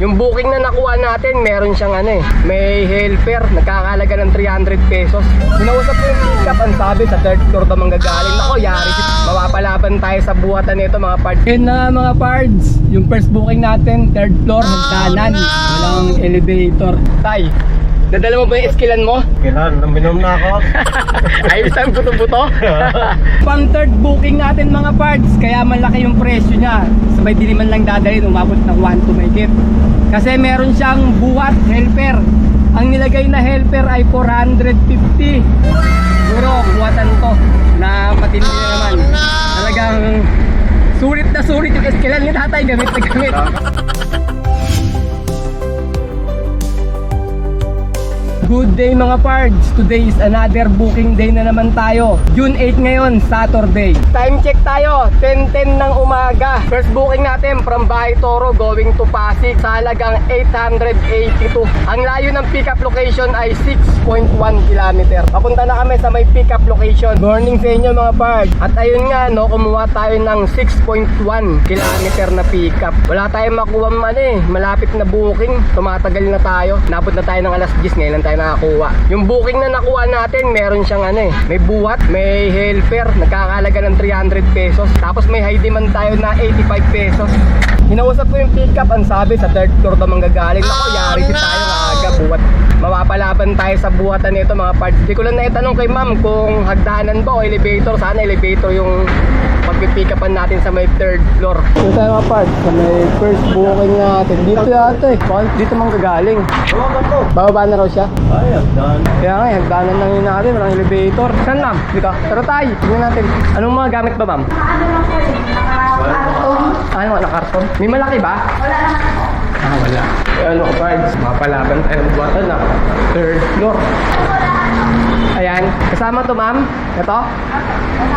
Yung booking na nakuha natin, meron siyang may helper, nagkakalaga ng 300 pesos. Sinausap ko yung pick up, ang sabi sa third floor daw manggagaling. Nako, yari, mapapalaban tayo sa buhatan nito mga pards. Yun na mga pards, yung first booking natin, third floor, hagdanan, walang elevator. Tay, nadala mo ba yung iskilan mo? Kailan, naminom na ako. Ayos ang buto-buto. Pang third booking natin mga parts, kaya malaki yung presyo niya. Sabay di man lang dadalhin, umabot ng 1 to mahigit. Kasi meron siyang buwat helper. Ang nilagay na helper ay 450. Siguro buwatan to na matindi na naman. Talagang sulit na sulit yung iskilan ni tatay, gamit na gamit. Good day mga pards, today is another booking day na naman tayo. June 8 ngayon, Saturday. Time check tayo, 10:10 ng umaga. First booking natin from Bahay Toro going to Pasig sa halagang 882. Ang layo ng pickup location ay 6.1 km. Papunta na kami sa may pickup location. Morning sa inyo mga pards. At ayun nga, kumuha tayo ng 6.1 km na pickup. Wala tayong makuha malapit na booking. Tumatagal na tayo. Napot na tayo ng alas 10, ngayon lang tayo nakakuha. Yung booking na nakuha natin, meron siyang may buwat, may helper, nagkakalaga ng 300 pesos. Tapos may high demand tayo na 85 pesos. Hinausap ko yung pickup, ang sabi sa third floor daw manggagaling. Ako, yari si tayo maaga, buwat. Mapapalaban tayo sa buwatan nito mga parts. Hindi ko lang naitanong kay ma'am kung hagdanan ba o elevator. Sana elevator yung pagpipick-upan natin sa may third floor. Dito tayo mga parts, sa may first booking natin. Dito yata dito manggagaling. Bababa na raw siya. Ay, hagdan. Kaya nga, hagdanan lang yun natin, walang elevator. Saan ma'am? Dito. Tara tayo, tingnan natin. Anong mga gamit ba ma'am? Ano lang po eh, nakakarton. Ano, nakarton? May malaki ba? Wala naman. Wala. Ano ka pards? Mapalaban tayo ng buwatan na third floor. Ayan. Kasama to ma'am? Ito?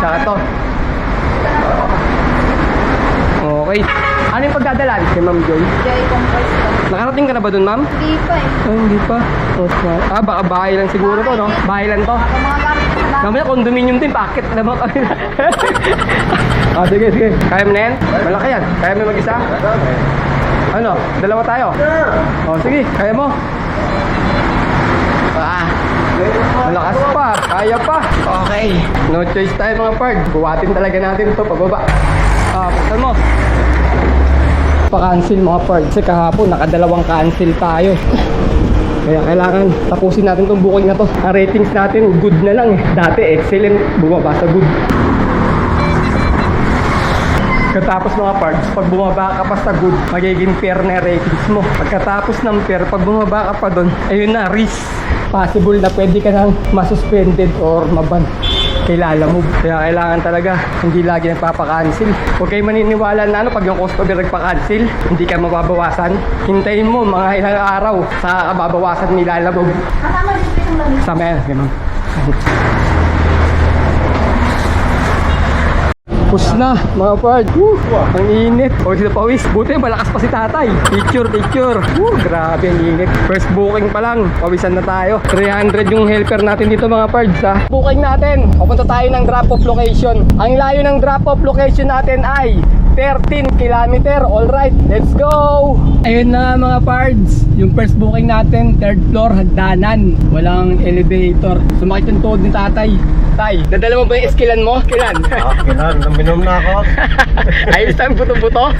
Tsaka to. Okay. Ano yung pagdadalan kay Ma'am Joy? Joy Compress ko. Nakarating ka na ba dun ma'am? Hindi pa eh. Oh, hindi pa. Oh, baka bahay lang siguro to, no? Bahay lang to. Ako mga gamit ko lang. Mamaya condominium din, pakit naman kami. Sige, sige. Kaya mo na yan? Malaki yan. Kaya mo mag-isa? Ano? Dalawa tayo? Oh, sige. Kaya mo? Malakas pa. Kaya pa. Okay. No choice tayo mga pards. Buwatin talaga natin ito pababa. Pasan mo. Pa-cancel mga pards. Kasi kahapon, nakadalawang cancel tayo. Kaya kailangan tapusin natin itong booking na to. Ang ratings natin, good na lang eh. Dati excellent, bumaba sa good. Pagkatapos mga pards, pag bumaba ka pa sa good, magiging fair na ratings mo. Pagkatapos ng fair, pag bumaba ka pa doon, ayun na, risk. Possible na pwede ka nang masuspended or maban. Kailangan mo. Kaya kailangan talaga hindi lagi nagpapakancel. Huwag kayo maniniwala na pag yung customer nagpa-cancel, hindi ka mababawasan. Hintayin mo mga ilang araw sa kababawasan nilalabog. Kasama dito yung lamig. Sama yan, ganun. Push na mga pards. Ang init. O sila pawis. Buti malakas pa si tatay. Picture. Grabe ang init. First booking pa lang. Pawisan na tayo. 300 yung helper natin dito mga pards ha. Booking natin. Pupunta tayo ng drop-off location. Ang layo ng drop-off location natin ay 13 km. Alright, let's go! Ayun na mga pards. Yung first booking natin, third floor, hagdanan. Walang elevator. Sumakit yung tuhod ni tatay. Tay, nadala mo ba yung iskilan mo? Kailan? Kailan, naminom na ako. Ayos ang buto-buto.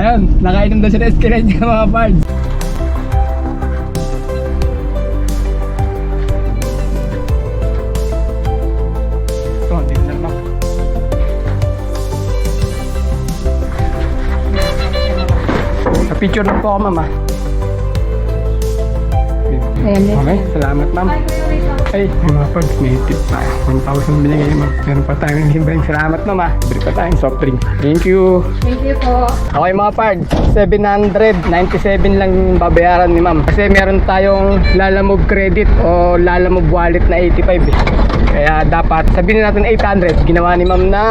Ayun, nakainom daw siya ng iskilan niya mga pards. Ito, dito na naman. Sa picture na po ako mama. Okay, salamat ma'am. Ay, mga pards, may tip pa. 1,000 binigay ma'am. Meron pa tayong himbayang. Salamat ma'am ha. Bili pa tayong soft drink. Thank you. Thank you po. Okay mga pards, 797 lang yung babayaran ni ma'am. Kasi meron tayong Lalamove credit o Lalamove wallet na 85 eh. Kaya dapat sabihin natin 800. Ginawa ni ma'am na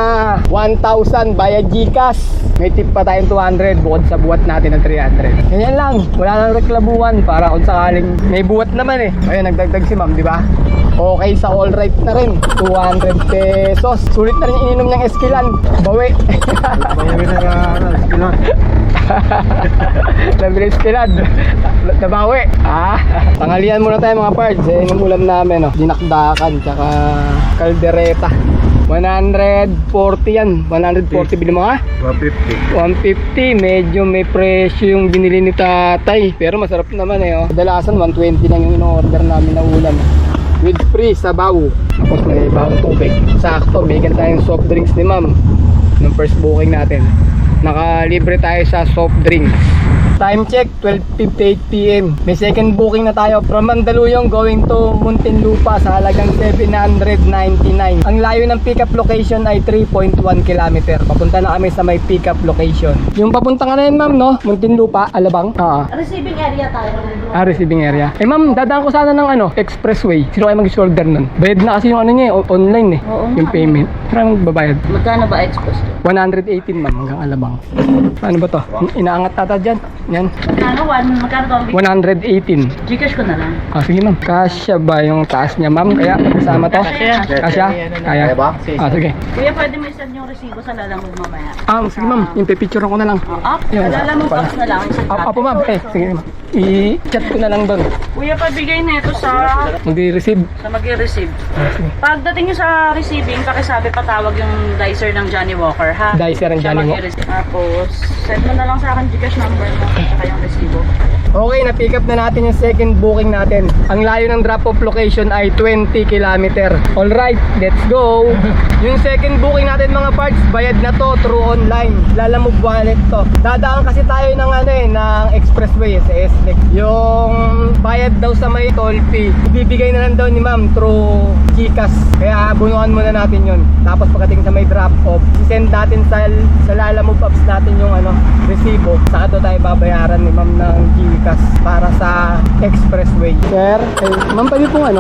1,000 via GCash. May tip pa tayong 200 bukod sa buwat natin ng 300. Ganyan lang, wala nang reklabuhan para kung sakaling may buwat naman eh. Ayun, nagdagdag si ma'am, di ba? Okay sa all right na rin. 200 pesos. Sulit na rin yung ininom niyang Esquilan. Bawi. Mayroon na Esquilan. Nabili Esquilan. Nabawi. Tanghalian muna tayo mga pards. Yung ulam namin. Dinakdakan. Tsaka kaldereta. 140 yan. 140 bili mo ha? 150. 150. Medyo may presyo yung binili ni tatay. Pero masarap naman Kadalasan 120 lang yung in-order namin na ulam. With free sabaw. Tapos may bawang tubig. Sakto, bigyan tayong soft drinks ni ma'am. Nung first booking natin. Nakalibre tayo sa soft drinks. Time check, 12:58 PM. May second booking na tayo from Mandaluyong going to Muntinlupa sa halagang 799. Ang layo ng pickup location ay 3.1 km. Papunta na kami sa may pickup location. Yung papunta nga na yun ma'am, no? Muntinlupa, Alabang? Receiving area tayo. Receiving area. Ma'am, dadaan ko sana ng expressway. Sino kayo mag-shoulder nun? Bayad na kasi yung niya online Oo yung nga. payment. Sino magbabayad? Magkano ba express? 118 ma'am hanggang Alabang. Paano ba to? Inaangat tata dyan. Yan. Magkano to? 118. Gcash ko na lang. Sige ma'am. Kasya ba yung taas niya ma'am? Kaya kasama to? Kasya? Kaya? Kaya ba? Sige. Kuya, pwede mo isend yung resibo sa lalamog mamaya. Sige ma'am. Yung pipicture ko na lang. Yun. Lalamog box na lang. Apo ma'am. Sige ma'am. I-chat ko na lang doon. Kuya, pabigay na ito sa Mag-receive. mag-receive. Sige. Pagdating nyo sa receiving, pakisabi patawag yung dicer ng Johnny Walker, ha? Dicer ng Siya Johnny Walker. mag-i-receive. Tapos, send mo na lang sa akin Gcash number mo at saka yung resibo. Okay, na-pick up na natin yung second booking natin. Ang layo ng drop-off location ay 20 km. Alright, let's go! Yung second booking natin mga parts, bayad na to through online. Lalamove wallet to. Dadaan kasi tayo ng ng expressway sa SLEX. Yung bayad daw sa may toll fee, ibibigay na lang daw ni ma'am through Gcash. Kaya bunuan muna natin yun. Tapos pagdating sa may drop-off, send natin sa Lalamove apps natin yung resibo. Saka to tayo babayaran ni ma'am ng Gcash para sa expressway. Sir, ma'am pwede pong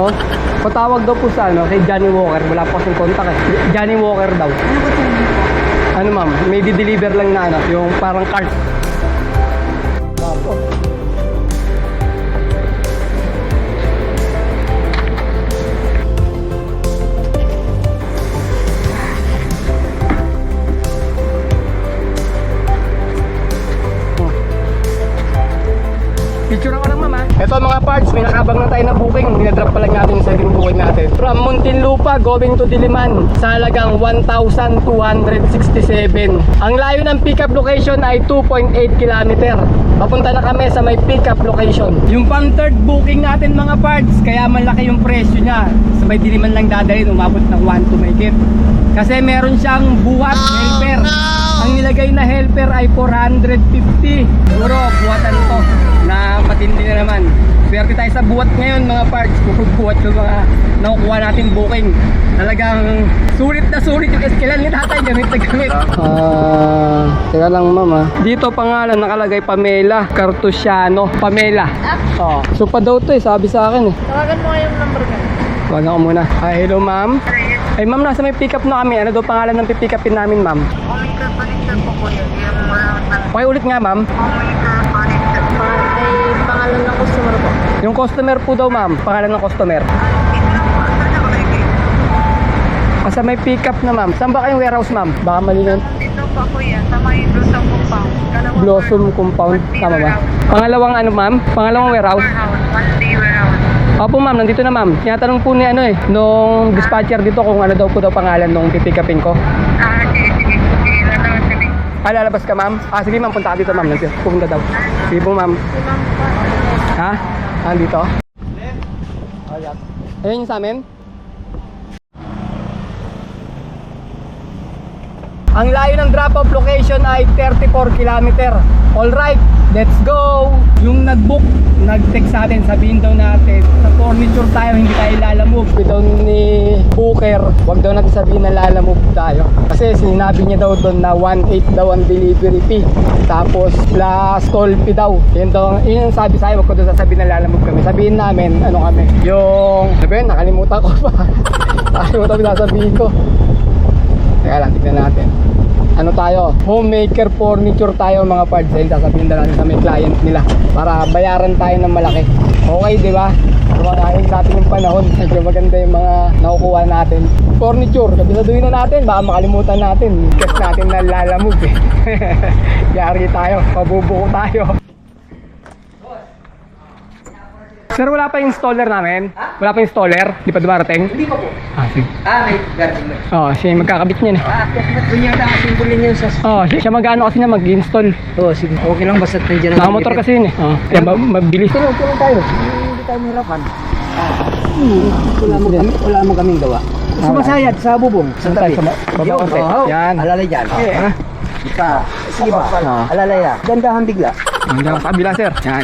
patawag daw po sa kay Johnny Walker. Wala po kasing contact Johnny Walker daw. Ano ma'am, may di-deliver lang na yung parang cart. Tapos picture ako lang ma'am. Ito mga parts, may nakabang na tayo na booking. Dinadrop pa lang natin yung second booking natin. From Muntinlupa going to Diliman sa halagang 1,267. Ang layo ng pickup location ay 2.8 km. Papunta na kami sa may pickup location. Yung pang third booking natin mga parts, kaya malaki yung presyo niya. Sa may Diliman lang dadalhin, umabot ng 1 to mahigit. Kasi meron siyang buhat helper. Ang nilagay na helper ay 450. Siguro buwatan to na matindi na naman. Swerte tayo sa buwat ngayon mga parts. Buwat yung mga nakukuha natin booking. Talagang sulit na sulit yung Esquilan ni tatay. Gamit na gamit. Teka lang mama. Dito pangalan nakalagay Pamela Cartusiano. Pamela. So pa daw to sabi sa akin Tawagan mo yung number ko. Tawagan ko muna. Hello ma'am. Ay ma'am, nasa may pick up na kami. Ano daw pangalan ng pick upin namin ma'am? Okay ulit nga ma'am. Ay, pangalan ng customer ko. Yung customer po daw ma'am, pangalan ng customer. Sa may pick up na ma'am. Saan ba kayong warehouse ma'am? Baka mali lang. Dito pa ko yan, sa may Blossom Compound. Blossom Compound, tama ba? Pangalawang ma'am? Pangalawang warehouse? One day warehouse. Opo ma'am, nandito na ma'am. Tinatanong po ni nung dispatcher dito kung ano daw po daw pangalan nung pipick upin ko. Sige, sige. Sige, lalabas kami. Lalabas ka ma'am? Sige ma'am, punta ka dito ma'am. Pupunta daw. Sige po ma'am. Ha? Dito? Ayun yung sa amin? Ang layo ng drop-off location ay 34 km. Alright, let's go! Yung nag-book, nag-text sa atin, sabihin daw natin, sa furniture tayo, hindi tayo lalamove. Ito ni Booker, wag daw natin sabihin na lalamove tayo. Kasi sinabi niya daw doon na 1.8 daw ang delivery fee. Tapos plus toll fee daw. Yun yung sabi sa akin, wag ko daw sasabihin na lalamove kami. Sabihin namin, kami, yung, sabihin, nakalimutan ko pa. Nakalimutan ko sasabihin ko. Teka lang, tignan natin. ano tayo, homemaker furniture tayo mga parts. Dahil sasabihin na natin sa may client nila para bayaran tayo ng malaki. Okay, di ba? Ngayon sa ating yung panahon, medyo maganda yung mga nakukuha natin. Furniture, kabisaduhin na natin, baka makalimutan natin. Cash natin na lalamove eh. Yari tayo, pabubuko tayo. Sir, wala pa yung installer namin? Wala pa yung installer? Di pa dumarating? Hindi pa po. Ah, sige. May garden na. Oo, siya yung magkakabit niyan eh. Kung yung simbolin niyo sa... Siya mag-ano kasi na mag-install. Sige. Okay lang basta nandiyan Nakamotor kasi yun eh. Kaya mabilis. Tulong tayo. Hindi tayo mahirapan. Wala mo kaming gawa. Sumasayad sa bubong. Sa tabi. Baba konti. Yan. Alalay dyan. Sige ba? Alalay lang. Gandahan bigla. Hanggang sa kabila, sir. Yan.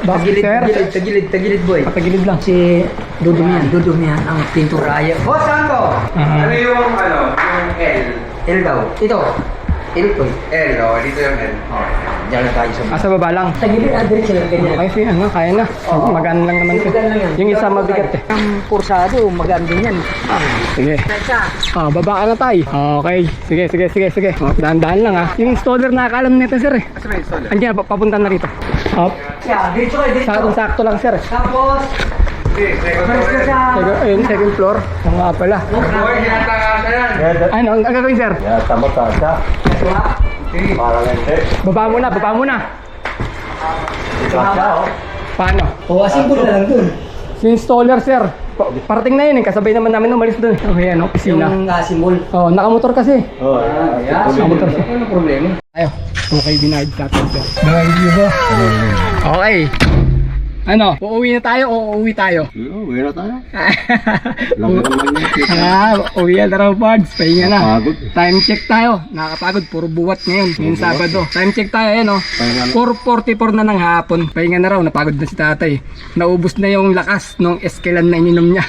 Bakit, sir? Tagilid boy. Patagilid lang. Si Dudong yan ang pintura. Boss, saan ko? Ano yung yung L? L daw. Ito. L to. L, dito yung L. Diyan na tayo sa... Sa baba lang. Tagilid, diretso lang ganyan. Okay, sige. Kaya na. Magaan lang naman. Magaan lang yan. Yung isa mabigat eh. Ang kursado, magaan din yan. Sige. Baba ka na tayo. Okay. Sige. Dahan-dahan lang ha. Yung installer nakakaalam nito, sir eh. Kasi may installer. Andiyan, papunta na rito. Diretso kayo, Sakto lang, sir. Tapos, Second floor. Ang nga pala. Boy, hinataka yan. Ano, ang gagawin, sir? Yata mo tasa. Parang hindi. Baba muna. Tasa, Paano? simbol na lang dun. Si installer, sir. Parating na yun eh. Kasabay naman namin umalis doon. Okay, ano? Opisina. Yung simbol. Nakamotor kasi. Nakamotor siya. Ano problema? Ayo. Okay, binayad sa atin, sir. Okay. Ano? Uuwi na tayo o uuwi tayo? Uwi na tayo. Lagi naman yung Uwi na raw, Pards. Pahinga na. Pagod. Time check tayo. Nakakapagod. Puro buwat ngayon. Ngayon Sabado. Time check tayo, o. 4:44 na ng hapon. Pahinga na raw. Napagod na si tatay. Naubos na yung lakas nung eskelan na ininom niya.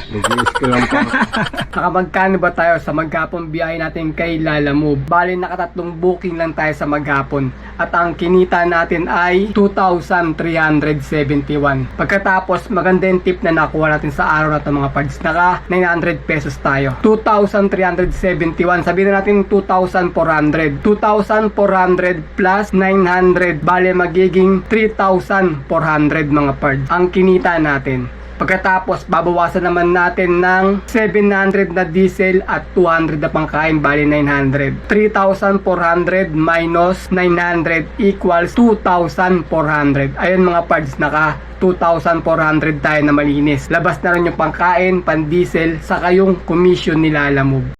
Nakamagkano ba tayo sa maghapon biyahe natin kay Lalamove? Bali, nakatatlong booking lang tayo sa maghapon. At ang kinita natin ay 2,371. Pagkatapos, maganda yung tip na nakuha natin sa araw na ito mga pards. Naka 900 pesos tayo. 2,371. Sabihin na natin 2,400. 2,400 plus 900. Bale, magiging 3,400 mga pards. Ang kinita natin. Pagkatapos, babawasan naman natin ng 700 na diesel at 200 na pangkain, bali 900. 3,400 minus 900 equals 2,400. Ayun mga parts, naka 2,400 tayo na malinis. Labas na rin yung pangkain, pan-diesel, saka yung commission nila Lalamove.